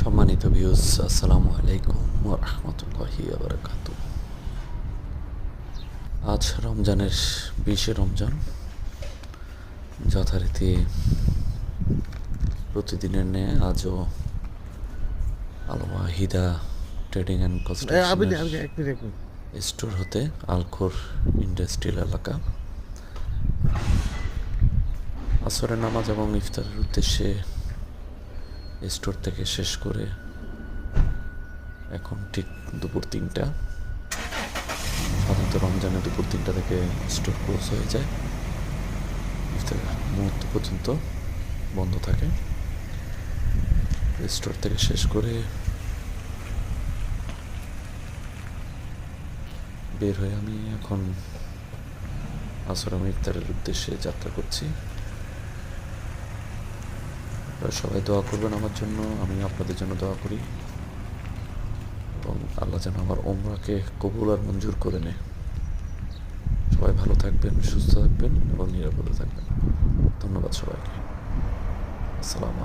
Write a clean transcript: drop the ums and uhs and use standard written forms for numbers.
সম্মানিত ভিউজ, আসসালামু আলাইকুম ওয়া রাহমাতুল্লাহি ওয়া বারাকাতুহু। আজ রমজানের 20শে রমজান। যথারীতি প্রতিদিনের ন্যায় আজও আল ওয়াহিদা ট্রেডিং অ্যান্ড কনস্ট্রাকশনের এক মিনিট। স্টোর হতে আলখোর ইন্ডাস্ট্রিয়াল এলাকা আসরের নামাজ এবং ইফতারের উদ্দেশ্যে স্টোর থেকে শেষ করে এখন ঠিক দুপুর 3টা। সাধারণত রমজানে দুপুর 3টা থেকে স্টোর ক্লোজ হয়ে যায়, ইফতারের মুহূর্ত পর্যন্ত বন্ধ থাকে। স্টোর থেকে শেষ করে বের হয়ে আমি এখন আসর এবং ইফতারের উদ্দেশ্যে যাত্রা করছি। আপনারা সবাই দোয়া করবেন আমার জন্য, আমি আপনাদের জন্য দোয়া করি এবং আল্লাহ যেন আমার ওমরাকে কবুল আর মঞ্জুর করে নেয়। সবাই ভালো থাকবেন, সুস্থ থাকবেন এবং নিরাপদে থাকবেন। ধন্যবাদ সবাইকে। আসসালামু আলাইকুম।